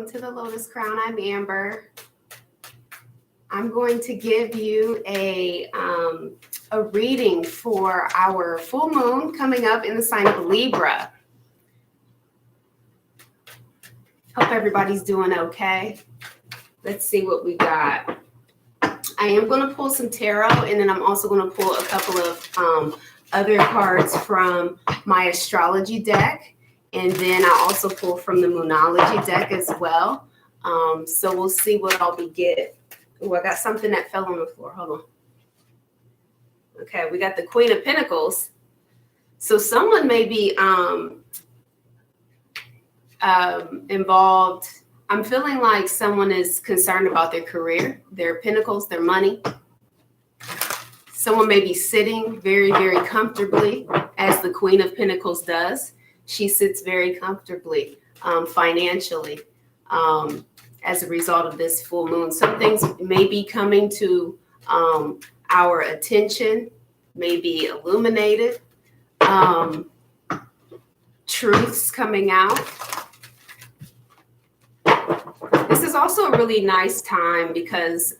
welcome to the Lotus Crown. I'm Amber. I'm going to give you a reading for our full moon coming up in the sign of Libra. Hope everybody's doing okay. Let's see what we got. I am going to pull some tarot, and then I'm also going to pull a couple of other cards from my astrology deck. And then I also pull from the Monology Deck as well. So we'll see what all we get. Oh, I got something that fell on the floor. Hold on. Okay, we got the Queen of Pentacles. So someone may be involved. I'm feeling like someone is concerned about their career, their pentacles, their money. Someone may be sitting very, very comfortably, as the Queen of Pentacles does. She sits very comfortably financially as a result of this full moon. Some things may be coming to our attention, may be illuminated, truths coming out. This is also a really nice time because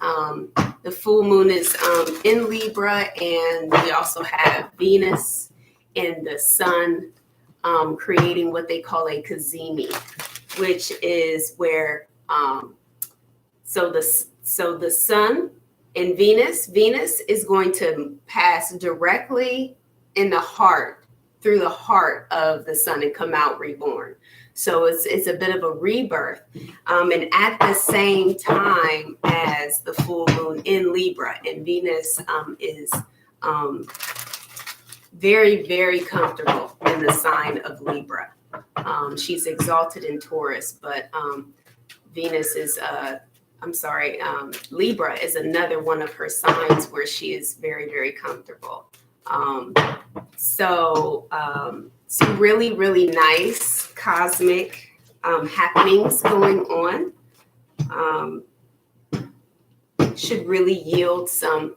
the full moon is in Libra, and we also have Venus and the Sun creating what they call a cazimi, which is where so the Sun and Venus is going to pass directly in the heart, through the heart of the Sun, and come out reborn. So it's a bit of a rebirth, and at the same time as the full moon in Libra, and Venus is very, very comfortable in the sign of Libra. She's exalted in Taurus, but Venus is, Libra is another one of her signs where she is very, very comfortable. Some really, really nice cosmic happenings going on. Should really yield some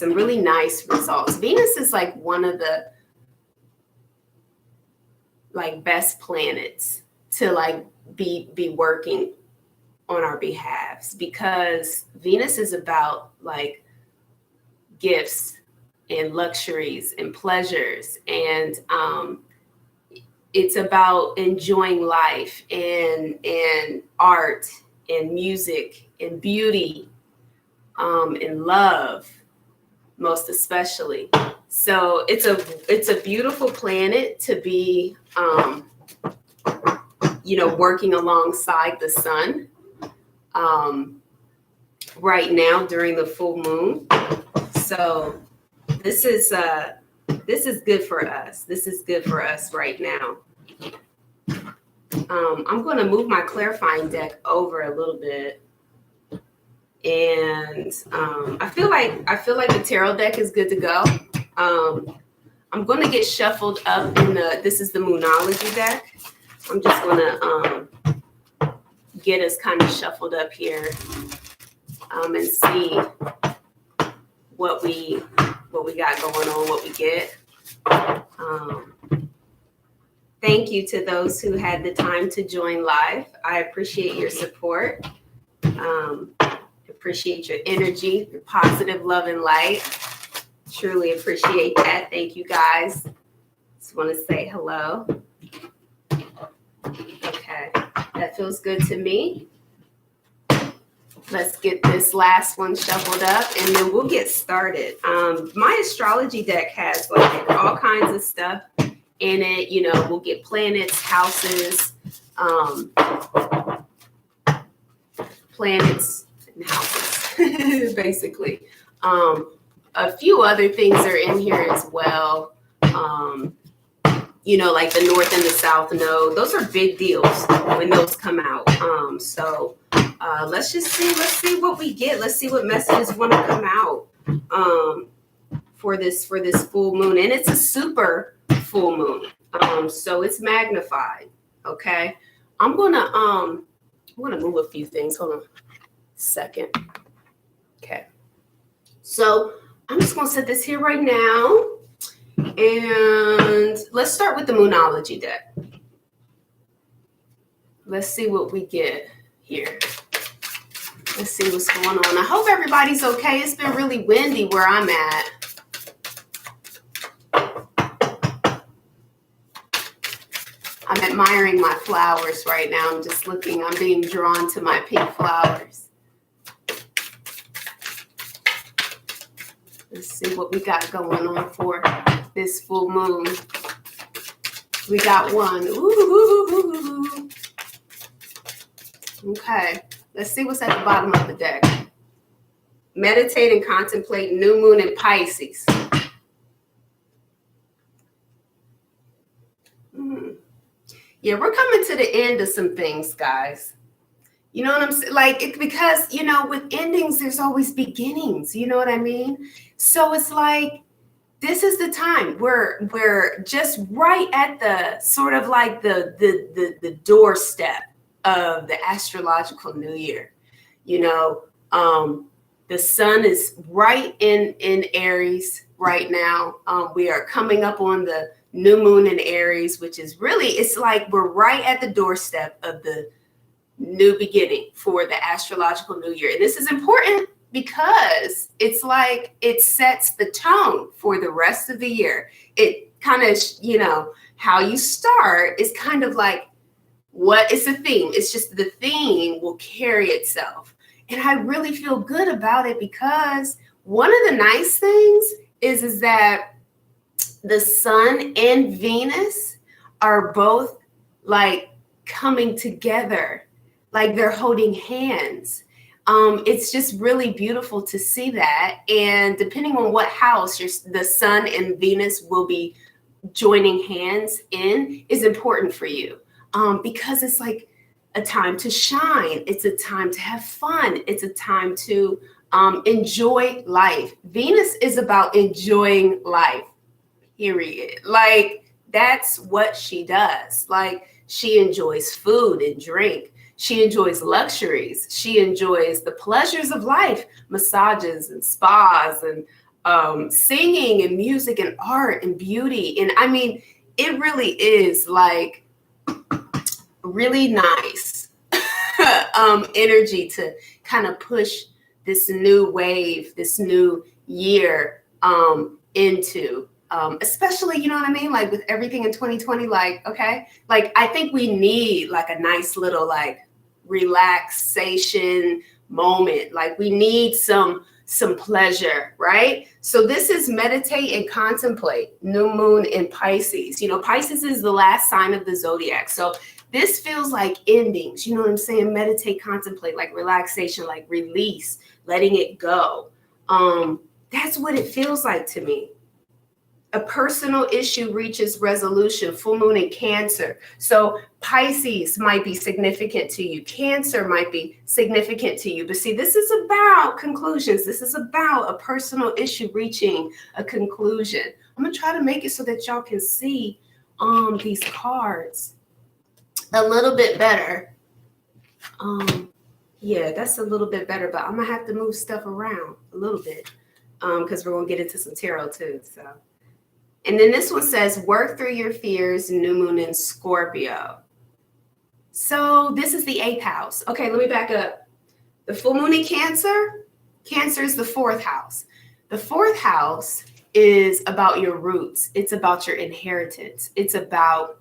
really nice results. Venus is like one of the best planets to be working on our behalves, because Venus is about gifts and luxuries and pleasures, and it's about enjoying life and art and music and beauty and love, most especially. So it's a beautiful planet to be working alongside the Sun right now during the full moon. So this is good for us. This is good for us right now. I'm going to move my clarifying deck over a little bit, and I feel like the tarot deck is good to go. I'm going to get shuffled up this is the Monology deck. I'm just going to get us kind of shuffled up here and see what we got going on, what we get. Thank you to those who had the time to join live. I appreciate your support. Appreciate your energy, your positive love and light. Truly appreciate that. Thank you, guys. Just want to say hello. Okay, that feels good to me. Let's get this last one shuffled up, and then we'll get started. My astrology deck has all kinds of stuff in it. We'll get planets, houses, planets and houses, basically. A few other things are in here as well. Like the North and the South Node. Those are big deals when those come out. Let's see what we get. Let's see what messages want to come out for this full moon. And it's a super full moon. So it's magnified. Okay. I'm gonna move a few things. Hold on a second. Okay. So I'm just gonna set this here right now. And let's start with the Monology deck. Let's see what we get here. Let's see what's going on. I hope everybody's okay. It's been really windy where I'm at. I'm admiring my flowers right now. I'm just looking. I'm being drawn to my pink flowers. Let's see what we got going on for this full moon. We got one. Ooh. Okay. Let's see what's at the bottom of the deck. Meditate and contemplate new moon in Pisces. Yeah, we're coming to the end of some things, guys. You know what I'm saying? Like, because, you know, with endings, there's always beginnings. You know what I mean? So it's like, this is the time. We're just right at the sort of like the doorstep of the astrological new year. You know, the sun is right in Aries right now. We are coming up on the new moon in Aries, which is really, it's like we're right at the doorstep of the new beginning for the astrological new year. And this is important because it's like it sets the tone for the rest of the year. It kind of, you know, how you start is kind of like what is the theme. It's just the theme will carry itself. And I really feel good about it because one of the nice things is that the sun and Venus are both like coming together, like they're holding hands. It's just really beautiful to see that. And depending on what house the sun and Venus will be joining hands in is important for you, because it's like a time to shine. It's a time to have fun. It's a time to enjoy life. Venus is about enjoying life, period. Like, that's what she does. Like, she enjoys food and drink. She enjoys luxuries. She enjoys the pleasures of life, massages and spas and singing and music and art and beauty. And I mean, it really is like really nice energy to kind of push this new wave, this new year into, especially, you know what I mean? Like with everything in 2020, like, okay, like I think we need like a nice little like relaxation moment. Like we need some pleasure, right? So this is meditate and contemplate, new moon in Pisces. You know, Pisces is the last sign of the zodiac. So this feels like endings, you know what I'm saying? Meditate, contemplate, like relaxation, like release, letting it go. That's what it feels like to me. A personal issue reaches resolution, full moon in Cancer. So Pisces might be significant to you. Cancer might be significant to you. But see, this is about conclusions. This is about a personal issue reaching a conclusion. I'm going to try to make it so that y'all can see these cards a little bit better. Yeah, that's a little bit better, but I'm going to have to move stuff around a little bit because we're going to get into some tarot too. So. And then this one says, work through your fears, new moon in Scorpio. So this is the 8th house. Okay, let me back up. The full moon in Cancer. Cancer is the 4th house. The 4th house is about your roots. It's about your inheritance. It's about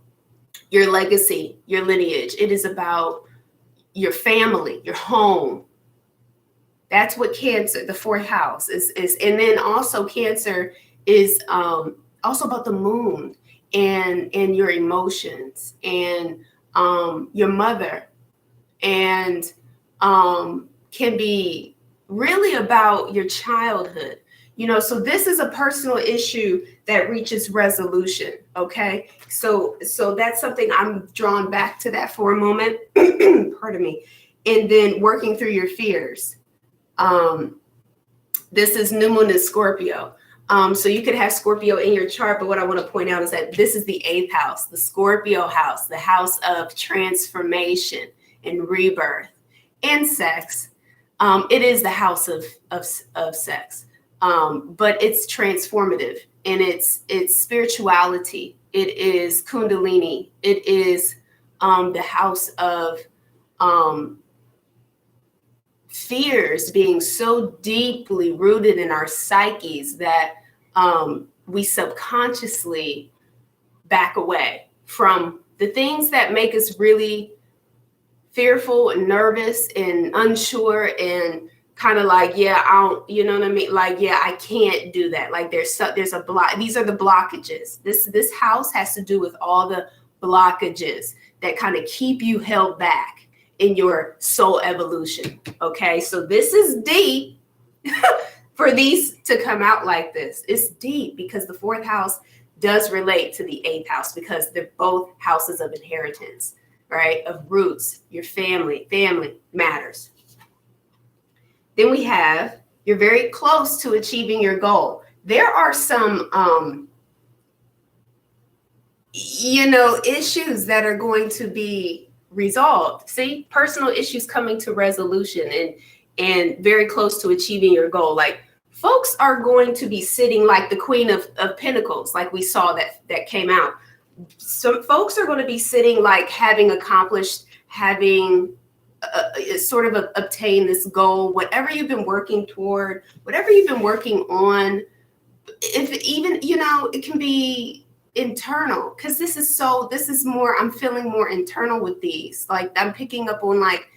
your legacy, your lineage. It is about your family, your home. That's what Cancer, the 4th house is. And then also Cancer is also about the moon and your emotions and your mother, and can be really about your childhood. You know, so this is a personal issue that reaches resolution. Okay, so that's something I'm drawn back to that for a moment. Pardon me. And then working through your fears. This is new moon in Scorpio. So you could have Scorpio in your chart, but what I want to point out is that this is the 8th house, the Scorpio house, the house of transformation and rebirth and sex. It is the house of sex, but it's transformative, and it's spirituality. It is Kundalini. It is the house of fears being so deeply rooted in our psyches that we subconsciously back away from the things that make us really fearful and nervous and unsure and kind of like, yeah, I don't, you know what I mean? Like, yeah, I can't do that. Like there's a block. These are the blockages. This house has to do with all the blockages that kind of keep you held back in your soul evolution. Okay. So this is deep for these to come out like this. It's deep because the fourth house does relate to the eighth house because they're both houses of inheritance, right? Of roots, your family matters. Then we have, you're very close to achieving your goal. There are some, issues that are going to be resolved. See, personal issues coming to resolution and very close to achieving your goal. Like folks are going to be sitting like the Queen of Pentacles, like we saw that came out. Some folks are going to be sitting like having accomplished, having sort of obtain this goal, whatever you've been working toward, whatever you've been working on. If even, it can be internal because this is more, I'm feeling more internal with these. Like I'm picking up on like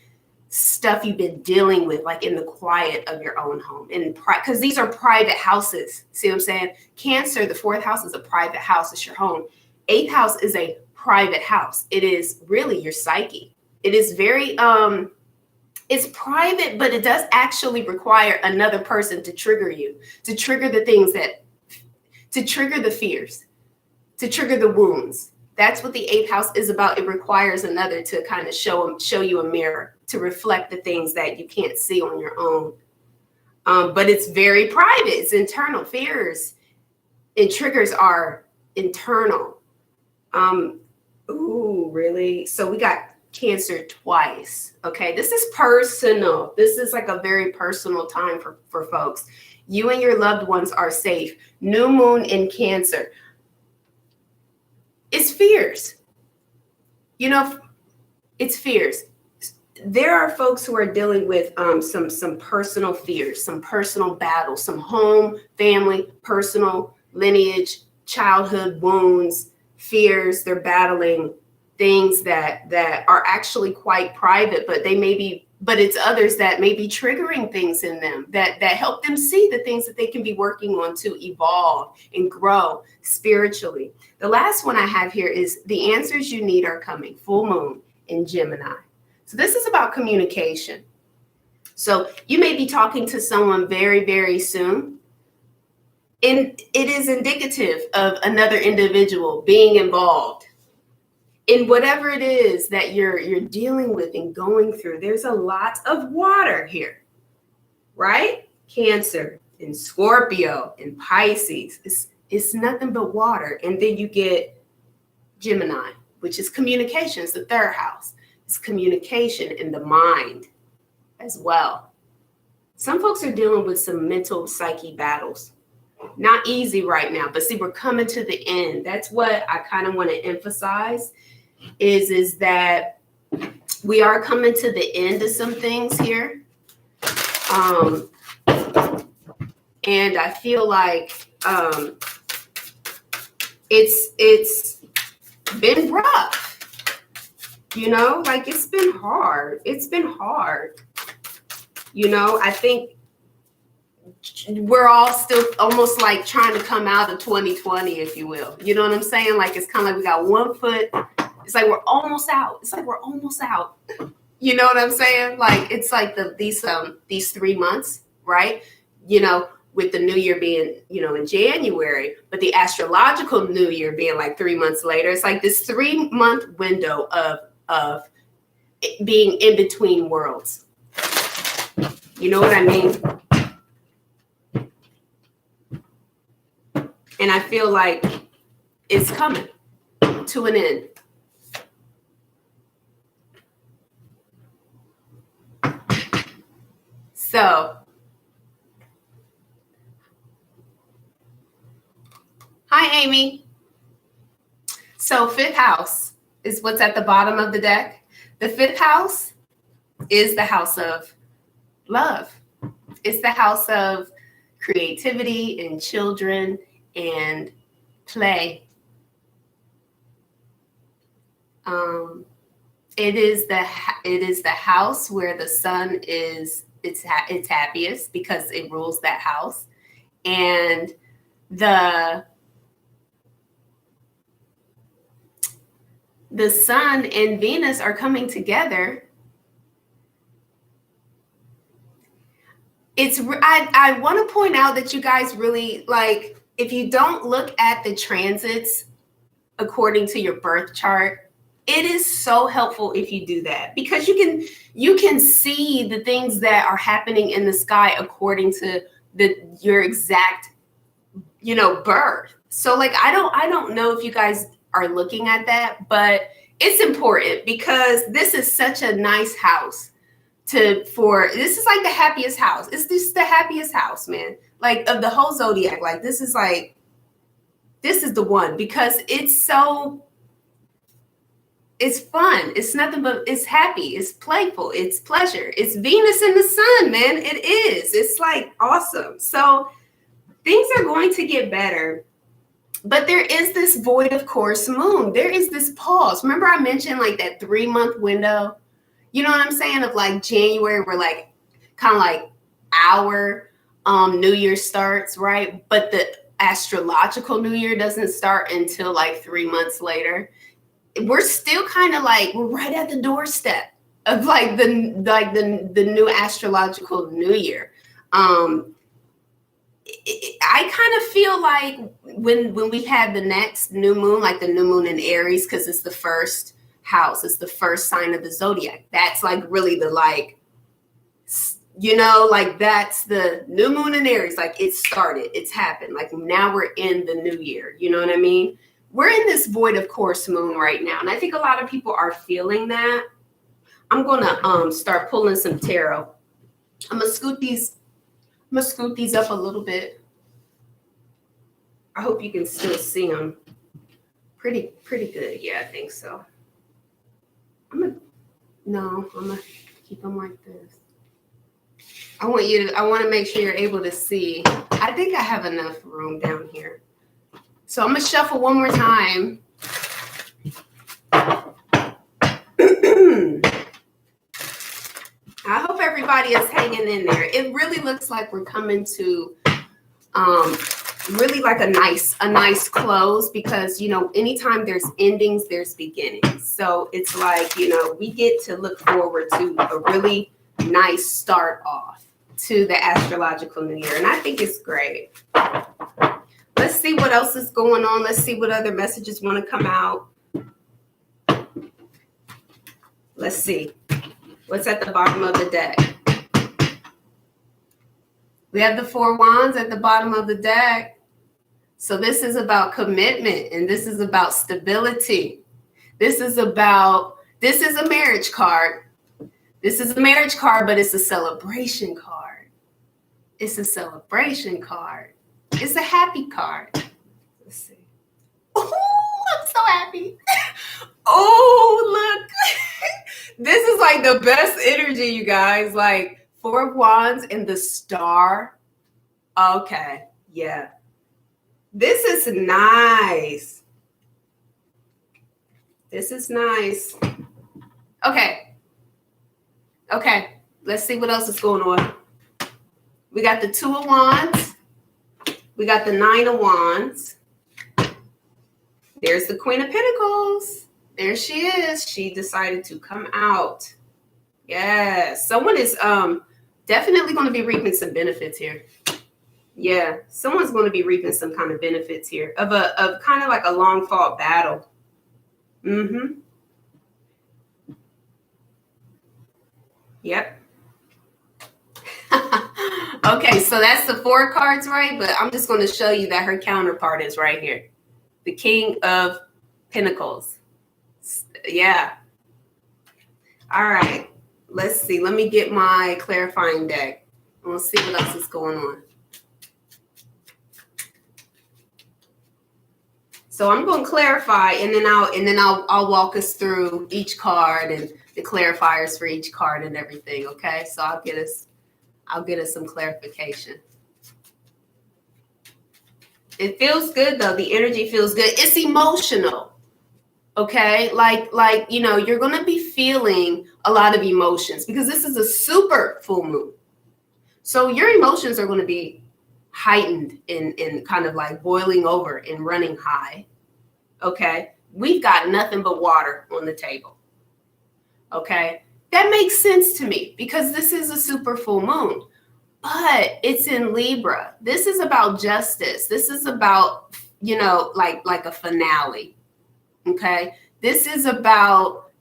stuff you've been dealing with, like in the quiet of your own home. And because these are private houses. See what I'm saying? Cancer, the fourth house is a private house. It's your home. Eighth house is a private house. It is really your psyche. It is very, it's private, but it does actually require another person to trigger you, to trigger the things to trigger the fears, to trigger the wounds. That's what the eighth house is about. It requires another to kind of show you a mirror, to reflect the things that you can't see on your own. But it's very private. It's internal. Fears and triggers are internal. Ooh, really? So we got Cancer twice. Okay, this is personal. This is like a very personal time for folks. You and your loved ones are safe. New moon in Cancer. It's fears. It's fears. There are folks who are dealing with some personal fears, some personal battles, some home, family, personal lineage, childhood wounds, fears. They're battling things that are actually quite private, but it's others that may be triggering things in them that help them see the things that they can be working on to evolve and grow spiritually. The last one I have here is the answers you need are coming. Full moon in Gemini. So this is about communication. So you may be talking to someone very, very soon. And it is indicative of another individual being involved in whatever it is that you're dealing with and going through. There's a lot of water here, right? Cancer and Scorpio and Pisces. It's nothing but water. And then you get Gemini, which is communication. It's the third house. It's communication in the mind as well. Some folks are dealing with some mental psyche battles. Not easy right now, but see, we're coming to the end. That's what I kind of want to emphasize is that we are coming to the end of some things here. And I feel like it's been rough, like it's been hard. It's been hard. I think we're all still almost like trying to come out of 2020, if you will. You know what I'm saying? Like it's kind of like we got one foot. It's like we're almost out. It's like we're almost out. You know what I'm saying? Like it's like these 3 months, right? With the new year being, in January, but the astrological new year being like 3 months later. It's like this 3-month window of being in between worlds. You know what I mean? And I feel like it's coming to an end. So, hi, Amy. So, fifth house is what's at the bottom of the deck. The fifth house is the house of love. It's the house of creativity and children and play. It is the house where the sun is it's happiest because it rules that house, and the sun and Venus are coming together. I want to point out that you guys really, like, if you don't look at the transits according to your birth chart, it is so helpful if you do that, because you can see the things that are happening in the sky according to your exact, birth. So like, I don't know if you guys are looking at that, but it's important because this is such a nice house this is like the happiest house. It's just the happiest house, man. Like, of the whole zodiac, like this is the one, because it's fun. It's nothing but, it's happy. It's playful. It's pleasure. It's Venus and the sun, man. It is. It's like awesome. So things are going to get better, but there is this void of course moon. There is this pause. Remember I mentioned like that 3-month window? You know what I'm saying? Of like January, where like kind of like our New Year starts, right? But the astrological New Year doesn't start until like 3 months later. We're still kind of like, we're right at the doorstep of like the new astrological New Year. I kind of feel like when we had the next new moon, like the new moon in Aries, because it's the first house, it's the first sign of the zodiac. That's like really the like, like that's the new moon in Aries. Like it started, it's happened. Like now we're in the new year. You know what I mean? We're in this void of course moon right now, and I think a lot of people are feeling that. I'm gonna start pulling some tarot. I'm gonna scoot these up a little bit. I hope you can still see them. Pretty good. Yeah, I think so. I'm gonna keep them like this. I want to make sure you're able to see. I think I have enough room down here. So I'm gonna shuffle one more time. I hope everybody is hanging in there. It really looks like we're coming to really like a nice close, because anytime there's endings, there's beginnings. So it's like, we get to look forward to a really nice start off to the astrological new year, and I think it's great. Let's see what else is going on. Let's see what other messages want to come out. Let's see what's at the bottom of the deck. We have the 4 wands at the bottom of the deck. So this is about commitment, and this is about stability. This is a marriage card. This is a marriage card, but it's a celebration card. It's a celebration card. It's a happy card. Let's see. Oh, I'm so happy. Oh, look. This is like the best energy, you guys. Like 4 of wands and the star. Okay, yeah. This is nice. This is nice. Okay, let's see what else is going on. We got the 2 of wands. We got the 9 of wands. There's the Queen of Pentacles. There she is. She decided to come out. Yes, someone is definitely going to be reaping some benefits here. Yeah, someone's going to be reaping some kind of benefits here of kind of like a long fought battle. Yep. Okay, so that's the 4 cards, right? But I'm just going to show you that her counterpart is right here. The King of Pentacles. Yeah. All right. Let's see. Let me get my clarifying deck. And we'll see what else is going on. So I'm going to clarify, and then I'll walk us through each card and the clarifiers for each card and everything. Okay, so I'll get us I'll get us some clarification. It feels good though. The energy feels good. It's emotional. Okay, like you know, you're gonna be feeling a lot of emotions because this is a super full moon. So your emotions are going to be heightened and kind of like boiling over and running high. Okay, we've got nothing but water on the table. Okay, that makes sense to me because this is a super full moon, but it's in Libra. This is about justice. This is about, you know, like a finale. Okay, this is about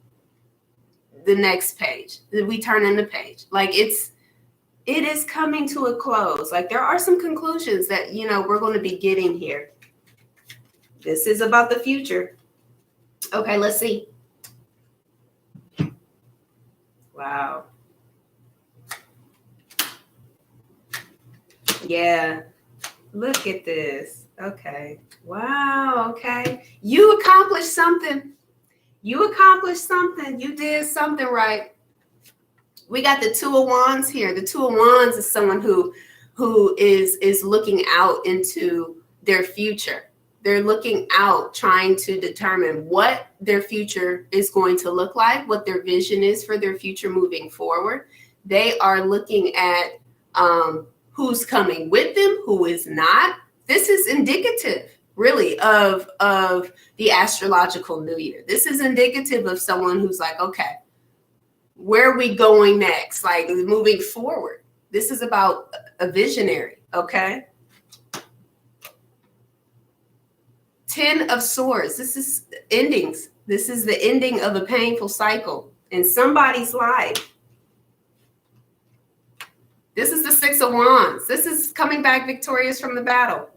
the next page. We turn in the page. Like it is coming to a close. Like there are some conclusions that, you know, we're going to be getting here. This is about the future. Okay, let's see. Wow. Yeah. Look at this. Okay. Wow. Okay. You accomplished something. You accomplished something. You did something right. We got the Two of Wands here. The Two of Wands is someone who is looking out into their future. They're looking out, trying to determine what their future is going to look like, what their vision is for their future moving forward. They are looking at who's coming with them, who is not. This is indicative, really, of the astrological new year. This is indicative of someone who's like, okay, where are we going next? Like moving forward. This is about a visionary, okay? 10 of Swords. This is endings. This is the ending of a painful cycle in somebody's life. This is the Six of Wands. This is coming back victorious from the battle.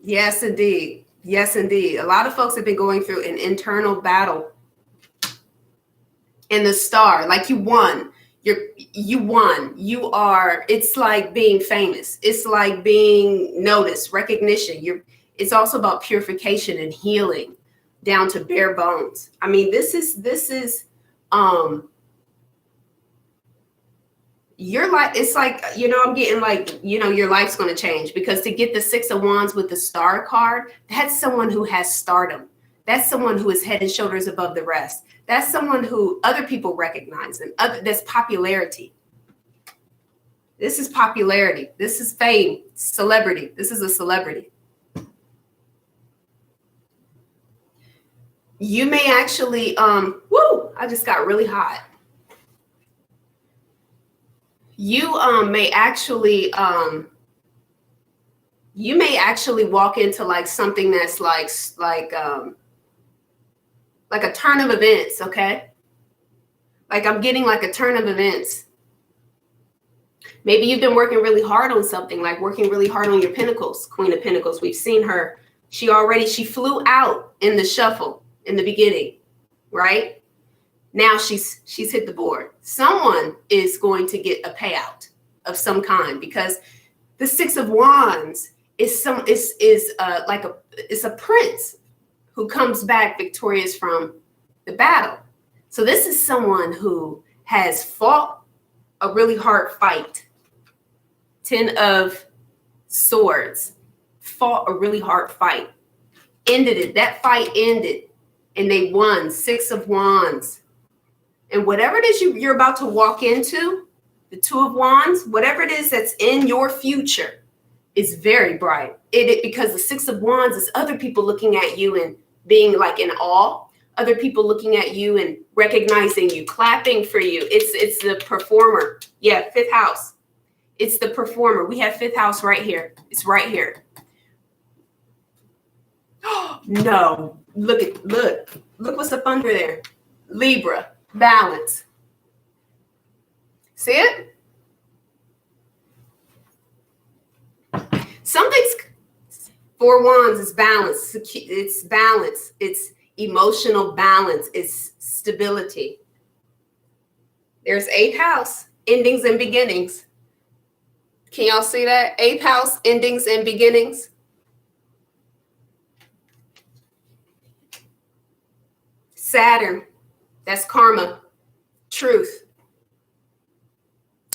Yes, indeed. Yes, indeed. A lot of folks have been going through an internal battle. And the Star, like you won. You won. You are, it's like being famous. It's like being noticed, recognition. It's also about purification and healing down to bare bones. I mean, this is your life. It's like, you know, I'm getting like, you know, your life's going to change because to get the Six of Wands with the Star card, that's someone who has stardom. That's someone who is head and shoulders above the rest. That's someone who other people recognize, and that's popularity. This is popularity. This is fame, celebrity. This is a celebrity. You may actually, I just got really hot. You may actually walk into like something that's like a turn of events, okay? Like I'm getting like a turn of events. Maybe you've been working really hard on something, like working really hard on your Pentacles, Queen of Pentacles. We've seen her. She flew out in the shuffle in the beginning, right? Now she's hit the board. Someone is going to get a payout of some kind because the Six of Wands is a prince who comes back victorious from the battle. So this is someone who has fought a really hard fight. 10 of Swords, fought a really hard fight, ended it. That fight ended and they won. Six of Wands. And whatever it is you're about to walk into, the Two of Wands, whatever it is that's in your future is very bright. Because the Six of Wands is other people looking at you and being like in awe, other people looking at you and recognizing you, clapping for you. It's the performer. Yeah, fifth house. It's the performer. We have fifth house right here. It's right here. No, look what's up under there. Libra, balance. See it? Something's Four Wands is balance. It's balance. It's emotional balance. It's stability. There's eighth house, endings and beginnings. Can y'all see that? Eighth house, endings and beginnings. Saturn, that's karma, truth.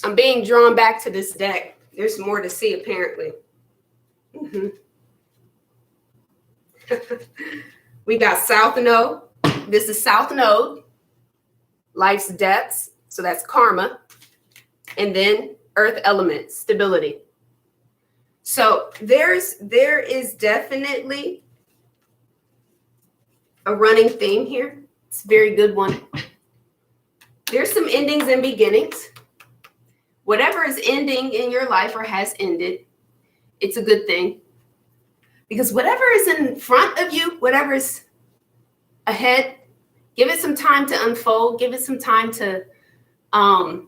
I'm being drawn back to this deck. There's more to see, apparently. We got South Node. This is South Node. Life's depths. So that's karma. And then Earth element, stability. So there is definitely a running theme here. It's a very good one. There's some endings and beginnings. Whatever is ending in your life or has ended, it's a good thing. Because whatever is in front of you, whatever is ahead, give it some time to unfold. Give it some time to kind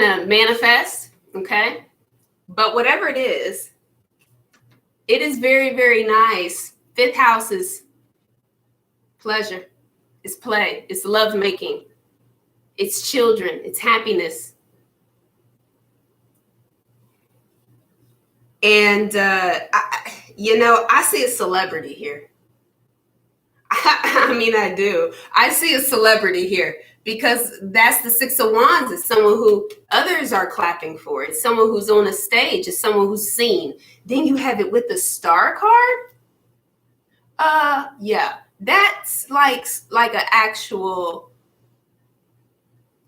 of manifest, okay? But whatever it is very, very nice. Fifth house is pleasure, it's play, it's lovemaking, it's children, it's happiness. And, I see a celebrity here. I mean, I do. I see a celebrity here because that's the Six of Wands. It's someone who others are clapping for. It's someone who's on a stage. It's someone who's seen. Then you have it with the Star card. Yeah, that's like an actual,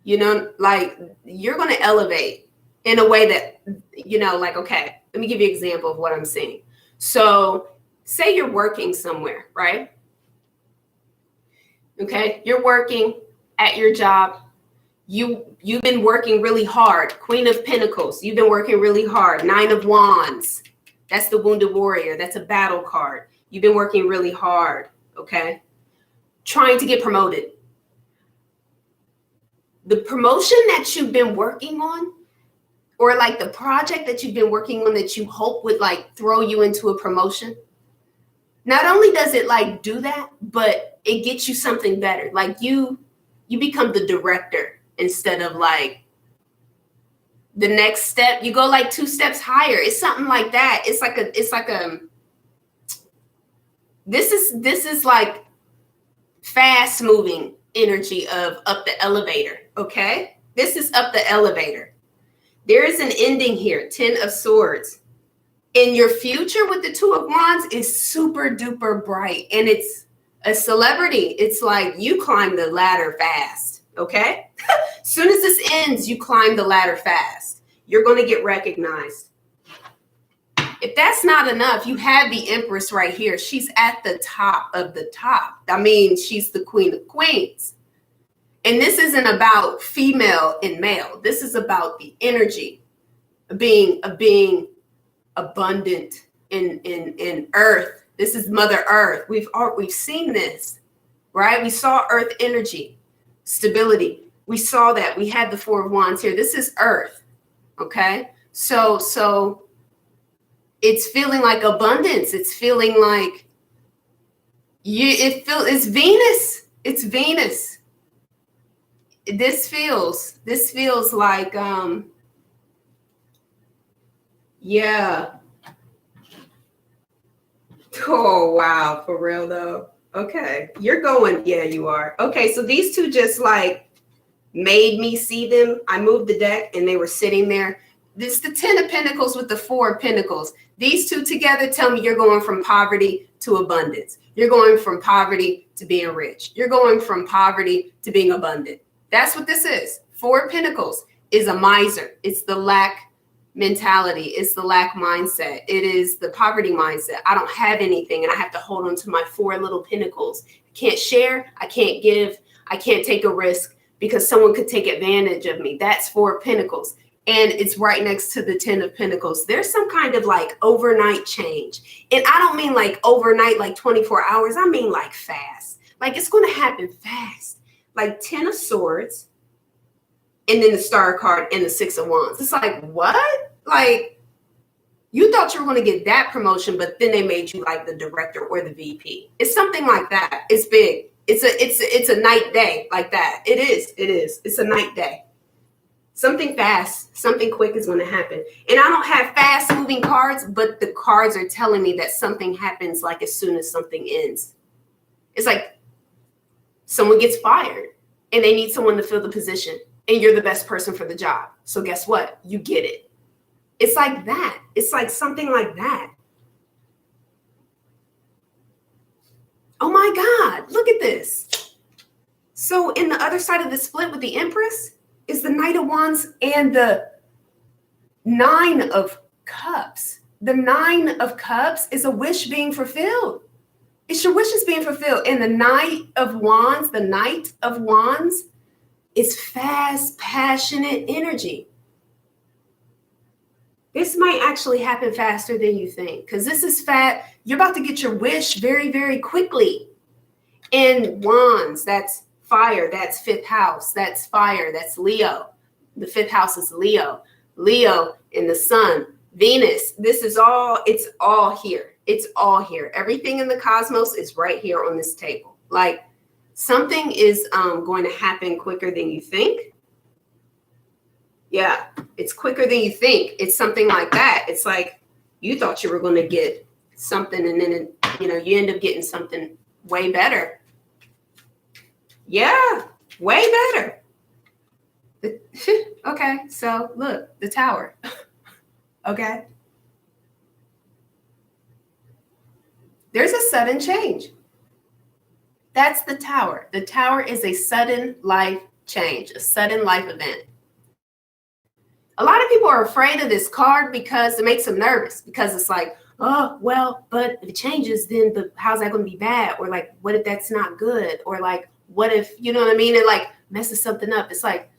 like you're going to elevate in a way that, like, okay, let me give you an example of what I'm seeing. So say you're working somewhere, right? Okay, you're working at your job. You've been working really hard. Queen of Pentacles, you've been working really hard. Nine of Wands, that's the Wounded Warrior. That's a battle card. You've been working really hard, okay? Trying to get promoted. The promotion that you've been working on, or like the project that you've been working on that you hope would like throw you into a promotion, not only does it like do that, but it gets you something better. Like you become the director instead of like the next step. You go like 2 steps higher. It's something like that. This is like fast moving energy of up the elevator. Okay. This is up the elevator. There is an ending here. 10 of Swords. In your future with the 2 of Wands is super duper bright, and it's a celebrity. It's like you climb the ladder fast, okay? Soon as this ends, you climb the ladder fast. You're going to get recognized. If that's not enough, you have the Empress right here. She's at the top of the top. I mean, she's the Queen of Queens. And this isn't about female and male. This is about the energy of being abundant in earth. This is Mother Earth. We've seen this, right? We saw earth energy, stability. We saw that. We had the 4 of Wands here. This is earth. Okay. So it's feeling like abundance. It's feeling like it's Venus. It's Venus. This feels like yeah. Oh, wow. For real, though. Okay. You're going. Yeah, you are. Okay. So these two just like made me see them. I moved the deck and they were sitting there. This is the 10 of Pentacles with the 4 of Pentacles. These two together tell me you're going from poverty to abundance. You're going from poverty to being rich. You're going from poverty to being abundant. That's what this is. 4 of Pentacles is a miser. It's the lack mentality. It's the lack mindset. It is the poverty mindset. I don't have anything and I have to hold on to my 4 little pentacles. I can't share. I can't give. I can't take a risk because someone could take advantage of me. That's 4 of Pentacles. And it's right next to the 10 of Pentacles. There's some kind of like overnight change. And I don't mean like overnight, like 24 hours. I mean like fast. Like it's going to happen fast. Like 10 of Swords. And then the Star card and the 6 of Wands. It's like, what? Like, you thought you were going to get that promotion, but then they made you like the director or the VP. It's something like that. It's big. It's a night day like that. It is. It's a night day. Something fast, something quick is going to happen. And I don't have fast moving cards, but the cards are telling me that something happens like as soon as something ends. It's like someone gets fired and they need someone to fill the position. and you're the best person for the job. So guess what? You get it. It's like that. It's like something like that. Oh my God, look at this. So in the other side of the split with the Empress is the Knight of Wands and the Nine of Cups. The Nine of Cups is a wish being fulfilled. It's your wishes being fulfilled. And the Knight of Wands is fast, passionate energy. This might actually happen faster than you think, because this is fat. You're about to get your wish very, very quickly. And Wands, that's fire. That's fifth house. That's fire. That's Leo. The fifth house is Leo. Leo in the sun. Venus. This is all, it's all here. It's all here. Everything in the cosmos is right here on this table. Like something is going to happen quicker than you think. Yeah, it's quicker than you think. It's something like that. It's like you thought you were going to get something, and then you end up getting something way better. Yeah, way better. Okay, so look, the Tower. Okay. There's a sudden change. That's the Tower. The Tower is a sudden life change, a sudden life event. A lot of people are afraid of this card because it makes them nervous, because it's like, oh, well, but if it changes, then how's that going to be bad? Or like, what if that's not good? Or like, what if, you know what I mean? It like messes something up. It's like,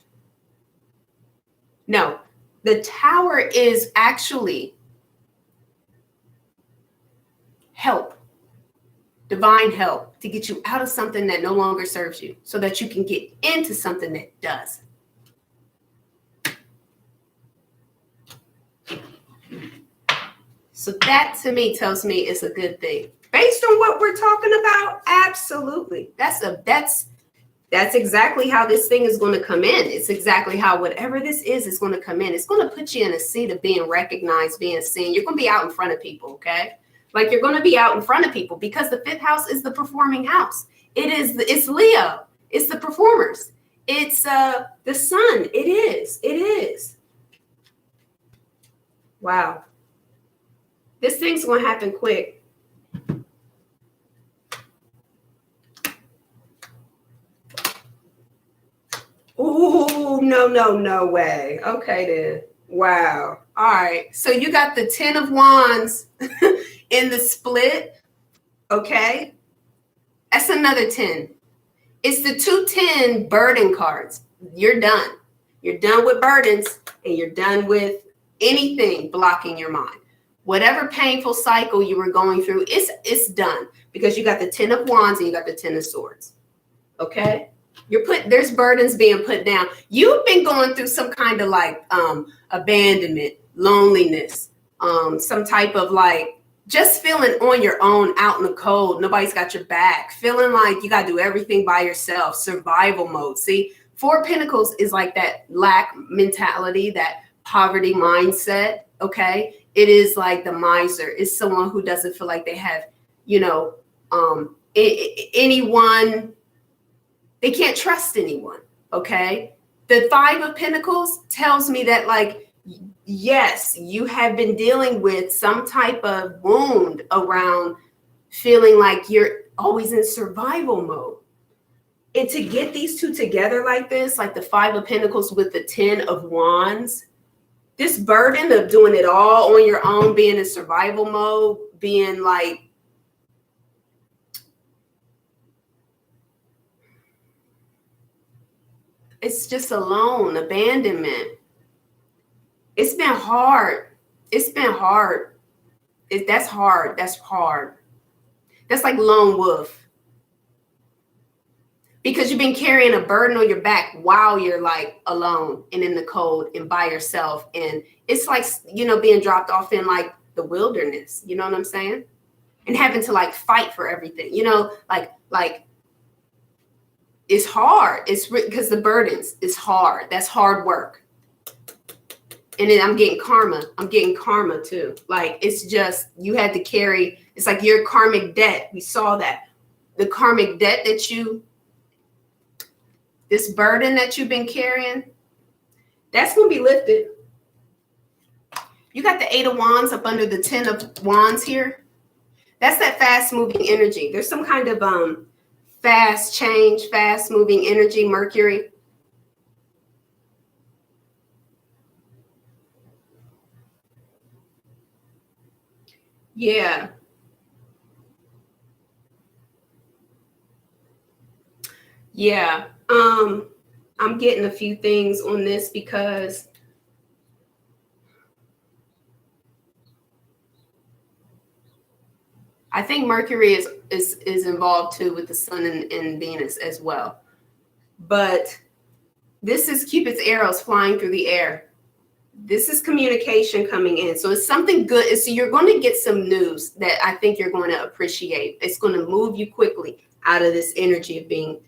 no, the Tower is actually help, divine help to get you out of something that no longer serves you so that you can get into something that does. So that to me tells me it's a good thing. Based on what we're talking about, absolutely. That's exactly how this thing is going to come in. It's exactly how whatever this is going to come in. It's going to put you in a seat of being recognized, being seen. You're going to be out in front of people, okay? Like you're going to be out in front of people because the fifth house is the performing house. It's Leo. It's the performers. It's the sun. It is. Wow. This thing's going to happen quick. Oh, no way. Okay, then. Wow. All right. So you got the 10 of Wands in the split. Okay. That's another 10. It's the 210 burden cards. You're done. You're done with burdens, and you're done with anything blocking your mind. Whatever painful cycle you were going through, it's done, because you got the 10 of Wands and you got the 10 of Swords. Okay? There's burdens being put down. You've been going through some kind of like abandonment, loneliness, some type of like just feeling on your own, out in the cold. Nobody's got your back. Feeling like you got to do everything by yourself. Survival mode. See, Four of Pentacles is like that lack mentality, that poverty mindset. Okay? It is like the miser. It's someone who doesn't feel like they have, anyone. They can't trust anyone. Okay. The Five of Pentacles tells me that, like, yes, you have been dealing with some type of wound around feeling like you're always in survival mode. And to get these two together like this, like the Five of Pentacles with the 10 of Wands, this burden of doing it all on your own, being in survival mode, being like, it's just alone, abandonment. It's been hard. It's been hard. That's hard. That's hard. That's like lone wolf. Because you've been carrying a burden on your back while you're like alone and in the cold and by yourself. And it's like, being dropped off in like the wilderness. You know what I'm saying? And having to like fight for everything, like it's hard. It's because the burdens is hard. That's hard work. And then I'm getting karma. I'm getting karma too. Like, it's just, you had to carry, it's like your karmic debt. We saw that. The karmic debt that this burden that you've been carrying, that's going to be lifted. You got the 8 of Wands up under the 10 of Wands here. That's that fast moving energy. There's some kind of fast change, fast moving energy, Mercury. Yeah. Yeah. I'm getting a few things on this because I think Mercury is involved too with the Sun and Venus as well. But this is Cupid's arrows flying through the air. This is communication coming in. So it's something good. So you're going to get some news that I think you're going to appreciate. It's going to move you quickly out of this energy of being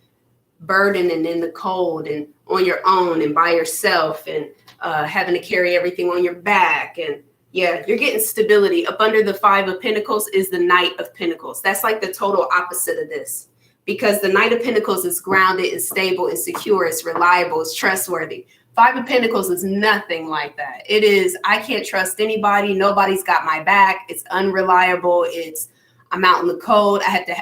burdened and in the cold and on your own and by yourself and having to carry everything on your back. And yeah, you're getting stability. Up under the 5 of Pentacles is the Knight of Pentacles. That's like the total opposite of this, because the Knight of Pentacles is grounded, is stable, is secure, is reliable, is trustworthy. 5 of Pentacles is nothing like that. It is, I can't trust anybody. Nobody's got my back. It's unreliable. It's, I'm out in the cold. I have to,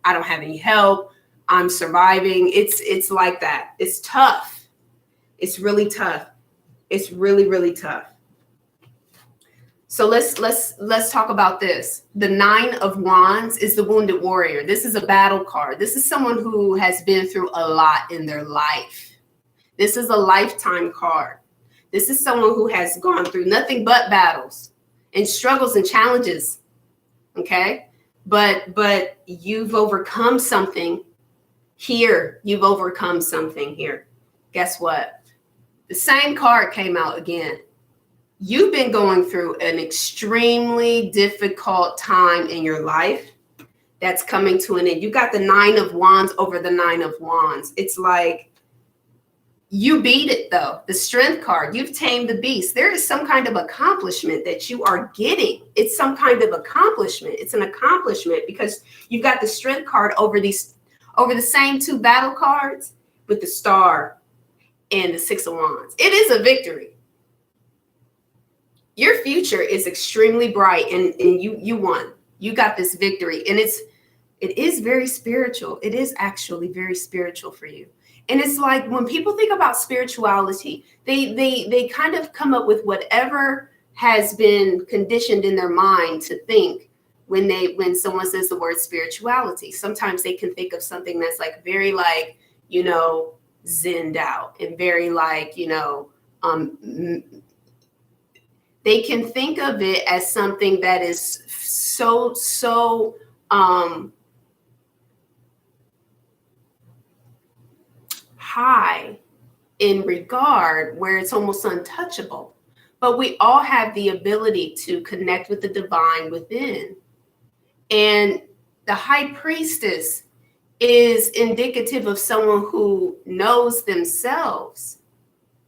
I don't have any help. I'm surviving. It's like that. It's tough. It's really tough. It's really, really tough. So let's talk about this. The 9 of Wands is the Wounded Warrior. This is a battle card. This is someone who has been through a lot in their life. This is a lifetime card. This is someone who has gone through nothing but battles and struggles and challenges. Okay? But you've overcome something here. You've overcome something here. Guess what? The same card came out again. You've been going through an extremely difficult time in your life that's coming to an end. You got the 9 of Wands over the 9 of Wands. It's like you beat it, though. The Strength card, you've tamed the beast. There is some kind of accomplishment that you are getting. It's some kind of accomplishment. It's an accomplishment because you've got the Strength card over the same 2 battle cards with the Star and the 6 of Wands. It is a victory. Your future is extremely bright, and you won. You got this victory, and it is very spiritual. It is actually very spiritual for you. And it's like when people think about spirituality, they kind of come up with whatever has been conditioned in their mind to think when someone says the word spirituality. Sometimes they can think of something that's like very like, zenned out and very like, they can think of it as something that is so high in regard where it's almost untouchable. But we all have the ability to connect with the divine within. And the High Priestess is indicative of someone who knows themselves.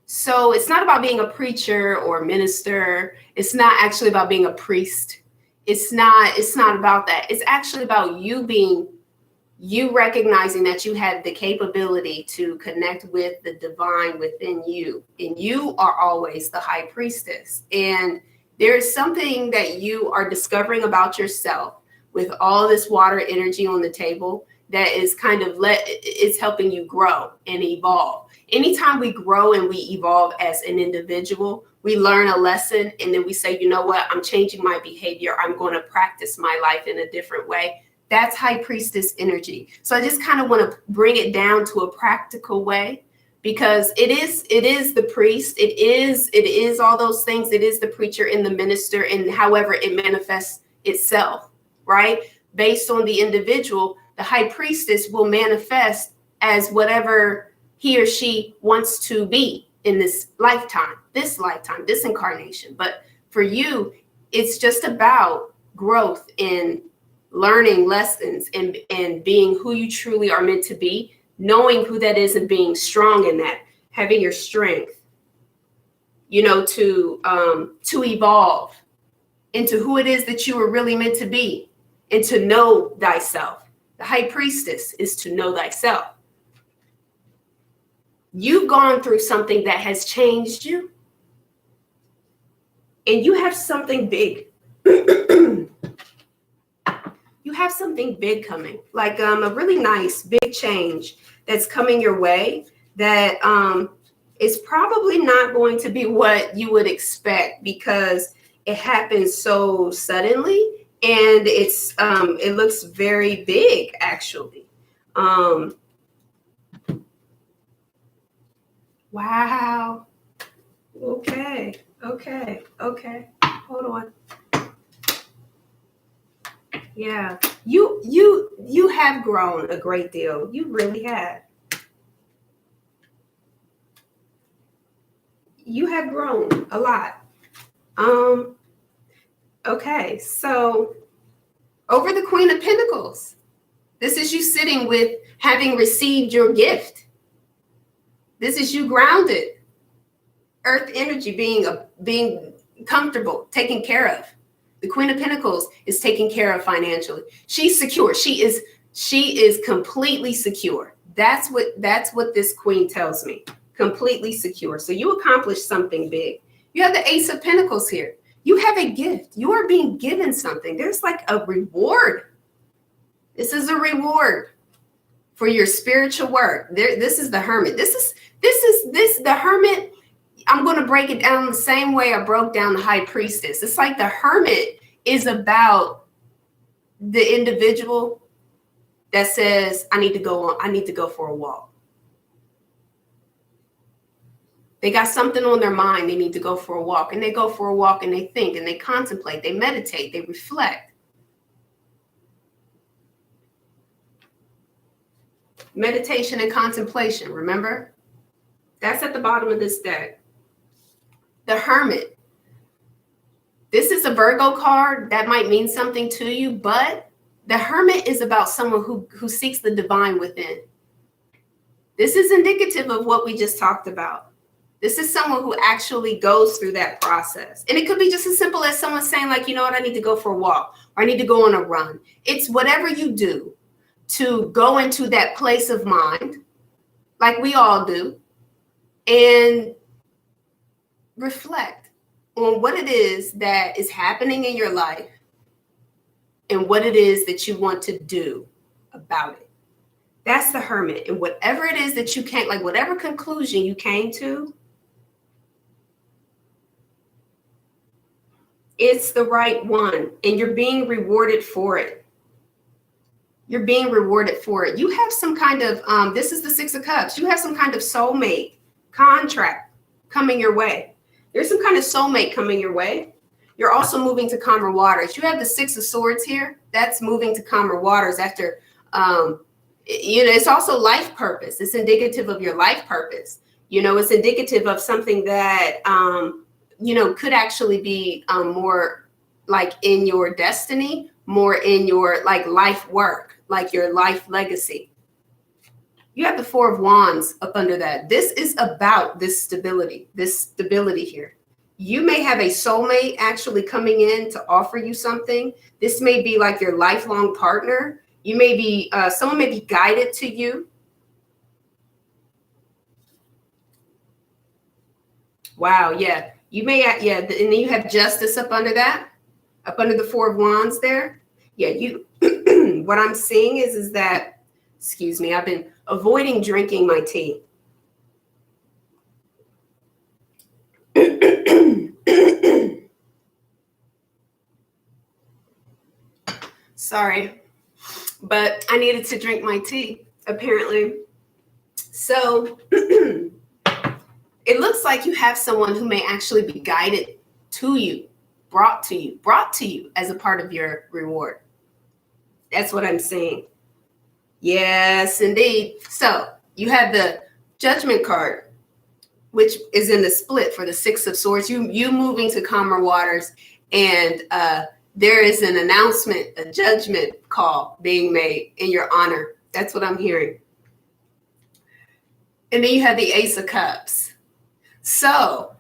So it's not about being a preacher or a minister. It's not actually about being a priest. It's not about that. It's actually about you recognizing that you have the capability to connect with the divine within you. And you are always the High Priestess. And there's something that you are discovering about yourself with all this water energy on the table that is kind of it's helping you grow and evolve. Anytime we grow and we evolve as an individual, we learn a lesson and then we say, you know what, I'm changing my behavior. I'm going to practice my life in a different way. That's High Priestess energy. So I just kind of want to bring it down to a practical way because it is the priest. It is all those things. It is the preacher and the minister and however it manifests itself, right? Based on the individual, the High Priestess will manifest as whatever he or she wants to be in this lifetime, this incarnation. But for you, it's just about growth in learning lessons and being who you truly are meant to be, knowing who that is and being strong in that, having your strength, to evolve into who it is that you are really meant to be and to know thyself. The High Priestess is to know thyself. You've gone through something that has changed you. And you have something big. You have something big coming, like a really nice big change that's coming your way that is probably not going to be what you would expect, because it happens so suddenly, and it looks very big, actually. Wow. Okay. Hold on. Yeah. You have grown a great deal. You really have. You have grown a lot. Okay, so over the Queen of Pentacles, this is you sitting with having received your gift. This is you grounded. Earth energy being comfortable, taken care of. The Queen of Pentacles is taken care of financially. She's secure. She is completely secure. That's what this Queen tells me. Completely secure. So you accomplished something big. You have the Ace of Pentacles here. You have a gift. You are being given something. There's like a reward. This is a reward for your spiritual work. This is the Hermit. This the Hermit. I'm going to break it down the same way I broke down the High Priestess. It's like the Hermit is about the individual that says, I need to go for a walk. They got something on their mind. They need to go for a walk, and they go for a walk, and they think, and they contemplate, they meditate, they reflect. Meditation and contemplation, remember? That's at the bottom of this deck. The Hermit. This is a Virgo card. That might mean something to you, but the Hermit is about someone who seeks the divine within. This is indicative of what we just talked about. This is someone who actually goes through that process. And it could be just as simple as someone saying, like, you know what, I need to go for a walk, or I need to go on a run. It's whatever you do to go into that place of mind, like we all do, and reflect on what it is that is happening in your life and what it is that you want to do about it. That's the Hermit. And whatever it is that you can't, like whatever conclusion you came to, it's the right one, and you're being rewarded for it. You're being rewarded for it. You have some kind of, this is the Six of Cups. You have some kind of soulmate contract coming your way. There's some kind of soulmate coming your way. You're also moving to calmer waters. You have the Six of Swords here. That's moving to calmer waters after, it's also life purpose. It's indicative of your life purpose. It's indicative of something that, could actually be more like in your destiny, more in your like life work, like your life legacy. You have the Four of Wands up under that. This is about this stability here. You may have a soulmate actually coming in to offer you something. This may be like your lifelong partner. You may be, someone may be guided to you. Wow, yeah. You may, yeah, and then you have Justice up under that, up under the Four of Wands there. Yeah, what I'm seeing is that, excuse me, I've been avoiding drinking my tea. Sorry, but I needed to drink my tea, apparently. So it looks like you have someone who may actually be guided to you, brought to you as a part of your reward. That's what I'm saying. Yes, indeed. So you have the Judgment card, which is in the split for the Six of Swords. You moving to calmer waters, and there is an announcement, a judgment call being made in your honor. That's what I'm hearing. And then you have the Ace of Cups. So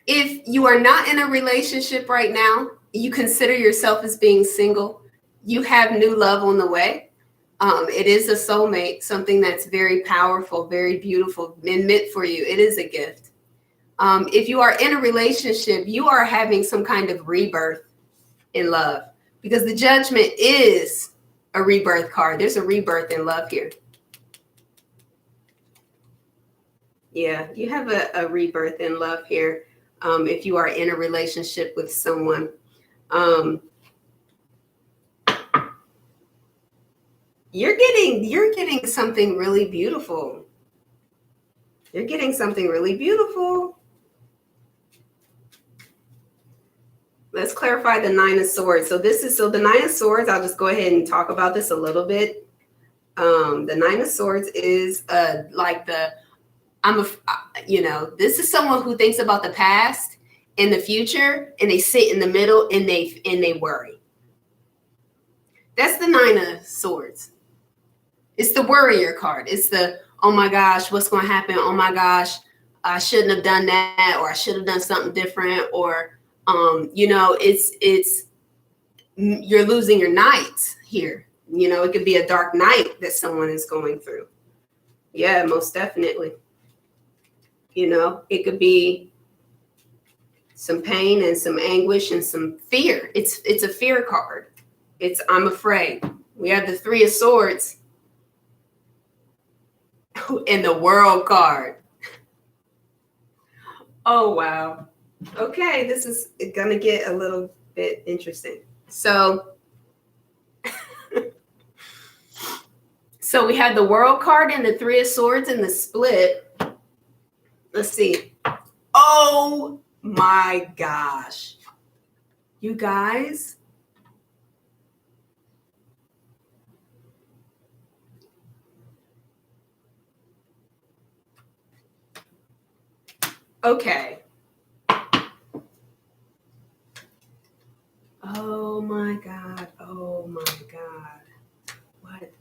if you are not in a relationship right now, you consider yourself as being single, you have new love on the way. It is a soulmate, something that's very powerful, very beautiful, and meant for you. It is a gift. If you are in a relationship, you are having some kind of rebirth in love, because the Judgment is a rebirth card. There's a rebirth in love here. Yeah, you have a rebirth in love here. If you are in a relationship with someone, you're getting something really beautiful. You're getting something really beautiful. Let's clarify the Nine of Swords. So the Nine of Swords, I'll just go ahead and talk about this a little bit. The Nine of Swords is this is someone who thinks about the past and the future, and they sit in the middle and they worry. That's the Nine of Swords. It's the worrier card. It's the, oh my gosh, what's going to happen? Oh my gosh, I shouldn't have done that, or I should have done something different, or it's you're losing your nights here. It could be a dark night that someone is going through. Yeah, most definitely. It could be some pain and some anguish and some fear. It's a fear card. It's, I'm afraid. We have the Three of Swords and the World card. Oh, wow. Okay, this is going to get a little bit interesting. So we had the World card and the Three of Swords in the split. Let's see. Oh my gosh. You guys. Okay. Oh my God. Oh my God. What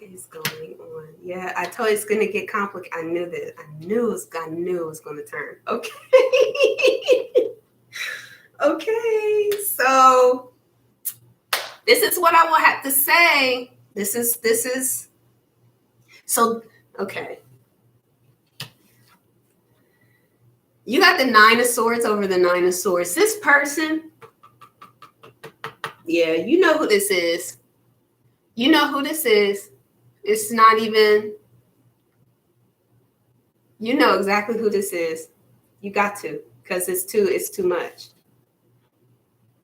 is going on? Yeah, I told you it's going to get complicated. I knew it was going to turn. Okay. Okay. So this is what I will have to say. This is so okay. You got the Nine of Swords over the Nine of Swords. This person, yeah, you know who this is. You know who this is. It's not even, you know exactly who this is. You got to, because it's too much.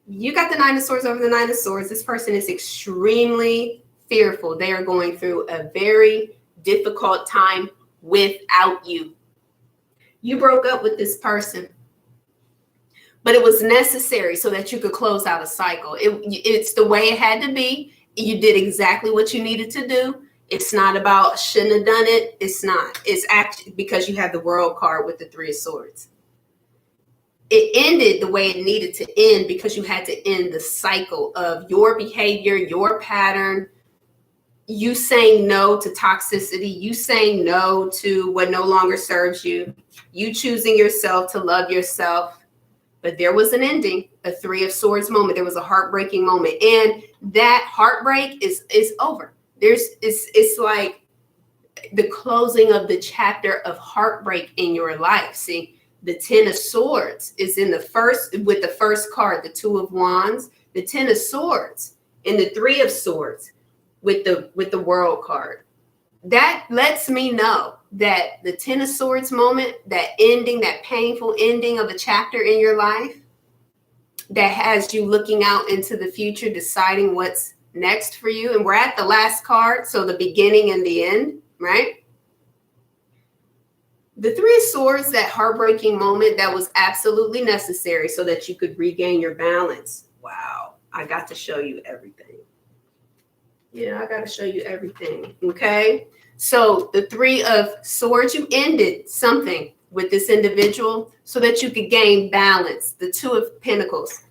You got the Nine of Swords over the Nine of Swords. This person is extremely fearful. They are going through a very difficult time without you. You broke up with this person, but it was necessary so that you could close out a cycle. It's the way it had to be. You did exactly what you needed to do. It's not about shouldn't have done it. It's not. It's actually because you have the World card with the Three of Swords. It ended the way it needed to end because you had to end the cycle of your behavior, your pattern, you saying no to toxicity, you saying no to what no longer serves you, you choosing yourself to love yourself. But there was an ending, a Three of Swords moment. There was a heartbreaking moment. And that heartbreak is over. It's like the closing of the chapter of heartbreak in your life. See, the Ten of Swords is in the first, with the first card, the Two of Wands, the Ten of Swords, and the Three of Swords with the World card. That lets me know that the Ten of Swords moment, that ending, that painful ending of a chapter in your life that has you looking out into the future, deciding what's next for you. And we're at the last card, so the beginning and the end, right? The Three of Swords, that heartbreaking moment that was absolutely necessary so that you could regain your balance. Wow, I got to show you everything. Yeah, I got to show you everything, okay? So the Three of Swords, you ended something with this individual so that you could gain balance. The Two of Pentacles,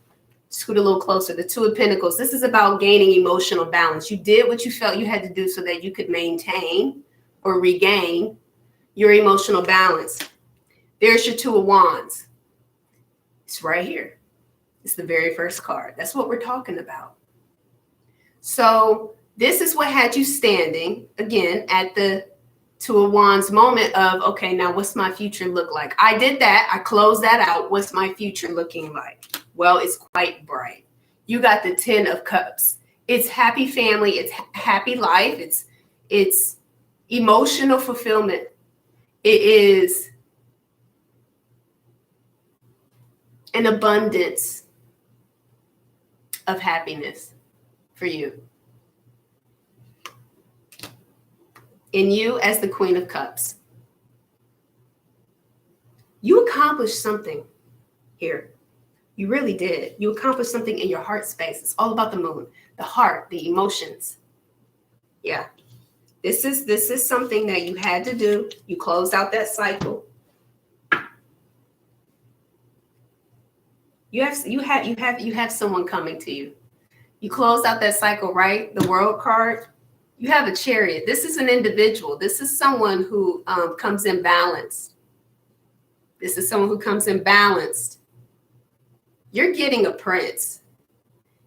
scoot a little closer. The Two of Pentacles, this is about gaining emotional balance. You did what you felt you had to do so that you could maintain or regain your emotional balance. There's your Two of Wands. It's right here. It's the very first card. That's what we're talking about. So This is what had you standing again at the Two of Wands moment of, okay, now what's my future look like? I did that. I closed that out. What's my future looking like? Well, it's quite bright. You got the 10 of Cups. It's happy family. It's happy life. It's emotional fulfillment. It is an abundance of happiness for you. In you as the Queen of Cups. You accomplished something here. You really did. You accomplished something in your heart space. It's all about the moon, the heart, the emotions. Yeah. This is something that you had to do. You closed out that cycle. You have someone coming to you. You closed out that cycle, right? The World card. You have a Chariot. This is an individual. This is someone who comes in balanced. This is someone who comes in balanced. You're getting a prince.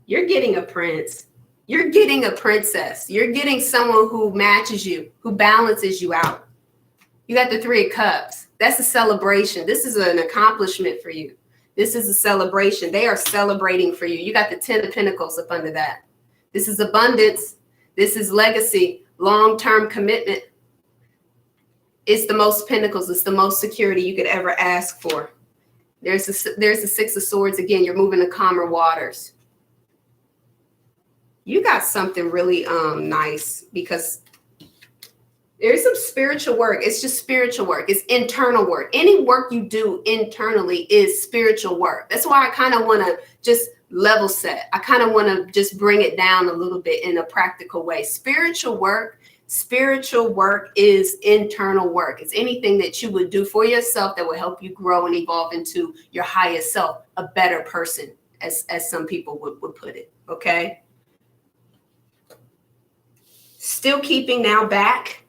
You're getting a prince. You're getting a princess. You're getting someone who matches you, who balances you out. You got the 3 of Cups. That's a celebration. This is an accomplishment for you. This is a celebration. They are celebrating for you. You got the 10 of Pentacles up under that. This is abundance. This is legacy, long-term commitment. It's the most pentacles. It's the most security you could ever ask for. There's the 6 of Swords. Again, you're moving to calmer waters. You got something really nice because there's some spiritual work. It's just spiritual work. It's internal work. Any work you do internally is spiritual work. That's why I kind of want to just level set. I kind of want to just bring it down a little bit in a practical way. Spiritual work is internal work. It's anything that you would do for yourself that will help you grow and evolve into your highest self, a better person, as some people would put it. Okay. Still keeping now back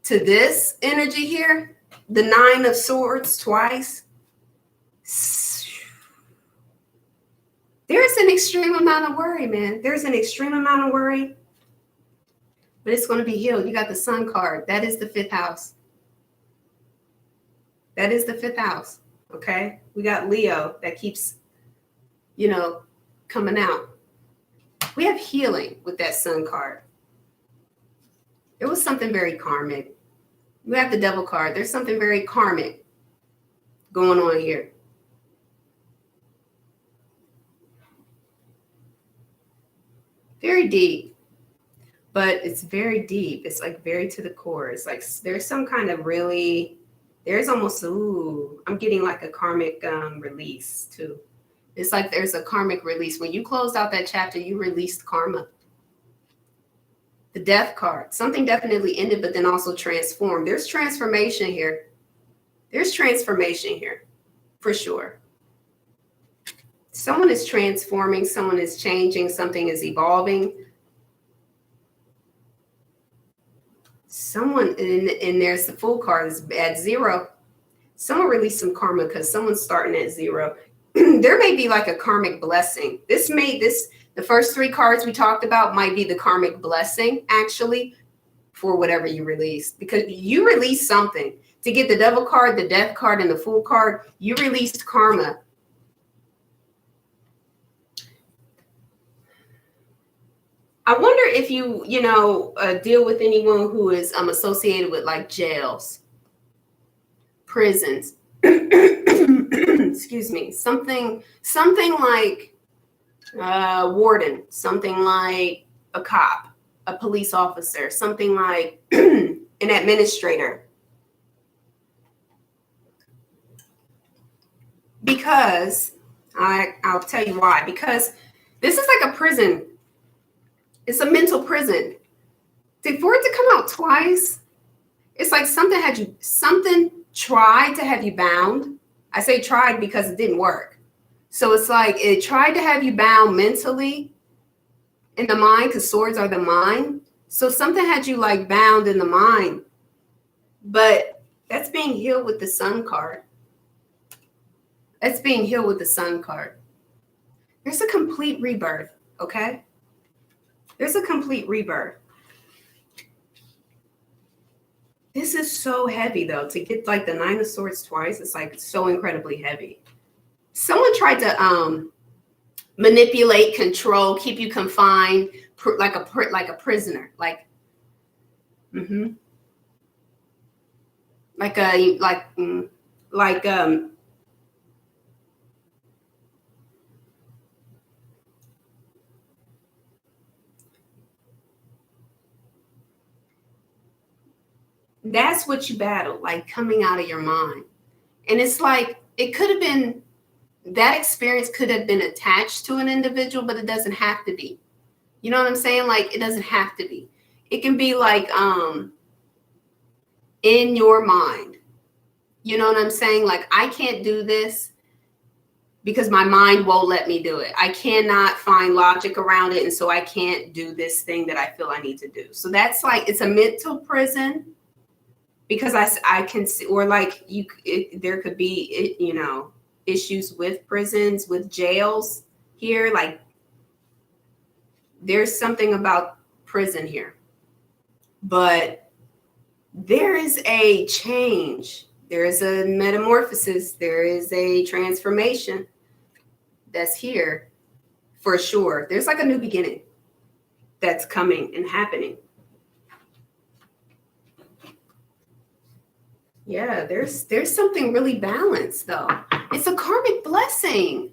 to this energy here, the 9 of Swords twice. There's an extreme amount of worry, man. There's an extreme amount of worry, but it's going to be healed. You got the Sun card. That is the 5th house. That is the 5th house. Okay. We got Leo that keeps, coming out. We have healing with that Sun card. It was something very karmic. We have the Devil card. There's something very karmic going on here. Very deep, but it's very deep. It's like very to the core. It's like there's some kind of there's almost, I'm getting like a karmic release too. It's like there's a karmic release. When you closed out that chapter, you released karma. The Death card, something definitely ended, but then also transformed. There's transformation here. There's transformation here for sure. Someone is transforming, someone is changing, something is evolving. Someone, and there's the Fool card is at 0. Someone released some karma because someone's starting at 0. There may be like a karmic blessing. The first 3 cards we talked about might be the karmic blessing, actually, for whatever you released. Because you released something. To get the Devil card, the Death card, and the Fool card, you released karma. I wonder if you deal with anyone who is associated with like jails, prisons, excuse me, something like warden, something like a cop, a police officer, something like an administrator. Because I'll tell you why. Because this is like a prison. It's a mental prison. For it to come out twice, it's like something tried to have you bound. I say tried because it didn't work. So it's like it tried to have you bound mentally in the mind, because swords are the mind. So something had you like bound in the mind. But that's being healed with the Sun card. That's being healed with the Sun card. There's a complete rebirth, okay? There's a complete rebirth. This is so heavy, though. To get like the Nine of Swords twice, it's like so incredibly heavy. Someone tried to manipulate, control, keep you confined, like a prisoner, like, that's what you battle, like coming out of your mind. And it's like, it could have been, that experience could have been attached to an individual, but it doesn't have to be. You know what I'm saying? Like, it doesn't have to be. It can be like in your mind. You know what I'm saying? Like, I can't do this because my mind won't let me do it. I cannot find logic around it. And so I can't do this thing that I feel I need to do. So that's like, it's a mental prison, because I can see, or like there could be, you know, issues with prisons, with jails here. Like, there's something about prison here, but there is a change. There is a metamorphosis. There is a transformation that's here for sure. There's like a new beginning that's coming and happening. Yeah, there's something really balanced, though. It's a karmic blessing,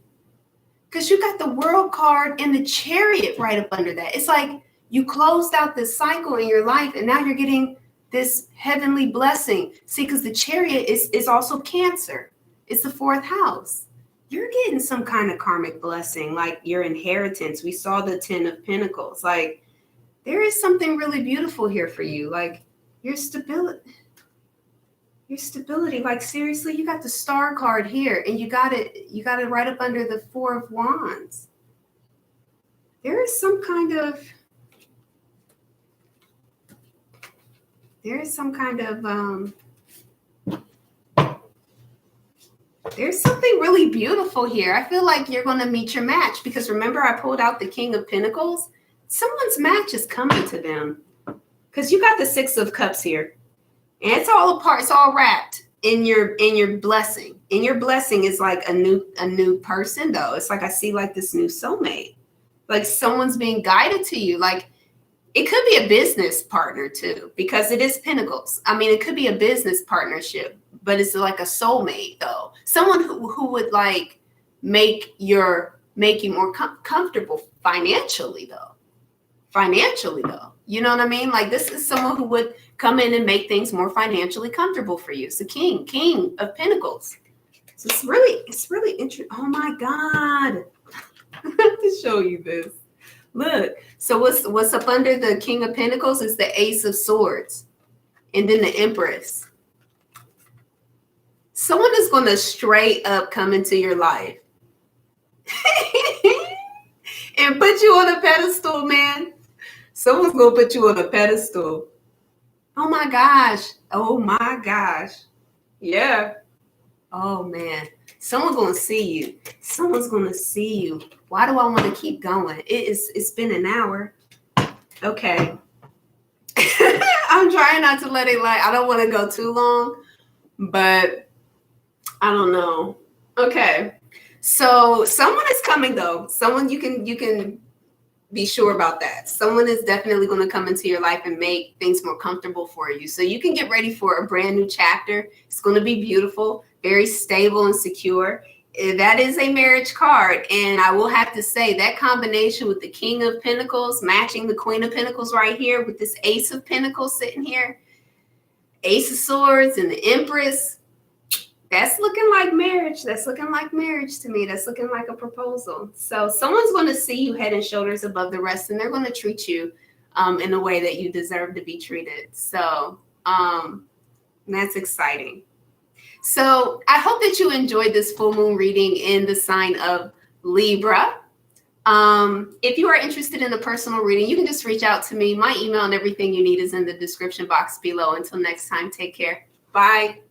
because you got the World card and the Chariot right up under that. It's like you closed out this cycle in your life, and now you're getting this heavenly blessing. See, because the Chariot is also Cancer. It's the 4th house. You're getting some kind of karmic blessing, like your inheritance. We saw the 10 of Pentacles. Like, there is something really beautiful here for you, like your stability. Your stability, like, seriously, you got the Star card here, and you got it right up under the 4 of Wands. There is some kind of there's something really beautiful here. I feel like you're going to meet your match, because remember, I pulled out the King of Pentacles. Someone's match is coming to them, because you got the 6 of Cups here. And it's all apart. It's all wrapped in your blessing. And your blessing is like a new person, though. It's like I see like this new soulmate. Like, someone's being guided to you. Like, it could be a business partner too, because it is Pentacles. I mean, it could be a business partnership, but it's like a soulmate, though. Someone who would like make you more comfortable financially, though. You know what I mean? Like, this is someone who would come in and make things more financially comfortable for you. It's the King of Pentacles. So it's really interesting. Oh my God. I have to show you this. Look. So what's up under the King of Pentacles is the Ace of Swords. And then the Empress. Someone is going to straight up come into your life and put you on a pedestal, man. Someone's going to put you on a pedestal. Oh my gosh. Yeah. Oh man. Someone's going to see you. Why do I want to keep going? It's been an hour. Okay. I'm trying not to let it, like, I don't want to go too long, but I don't know. Okay. So someone is coming, though. Someone you can be sure about that. Someone is definitely going to come into your life and make things more comfortable for you. So you can get ready for a brand new chapter. It's going to be beautiful, very stable and secure. That is a marriage card. And I will have to say that combination with the King of Pentacles matching the Queen of Pentacles right here with this Ace of Pentacles sitting here, Ace of Swords and the Empress. That's looking like marriage. That's looking like marriage to me. That's looking like a proposal. So someone's going to see you head and shoulders above the rest, and they're going to treat you in a way that you deserve to be treated. So that's exciting. So I hope that you enjoyed this full moon reading in the sign of Libra. If you are interested in a personal reading, you can just reach out to me. My email and everything you need is in the description box below. Until next time, take care. Bye.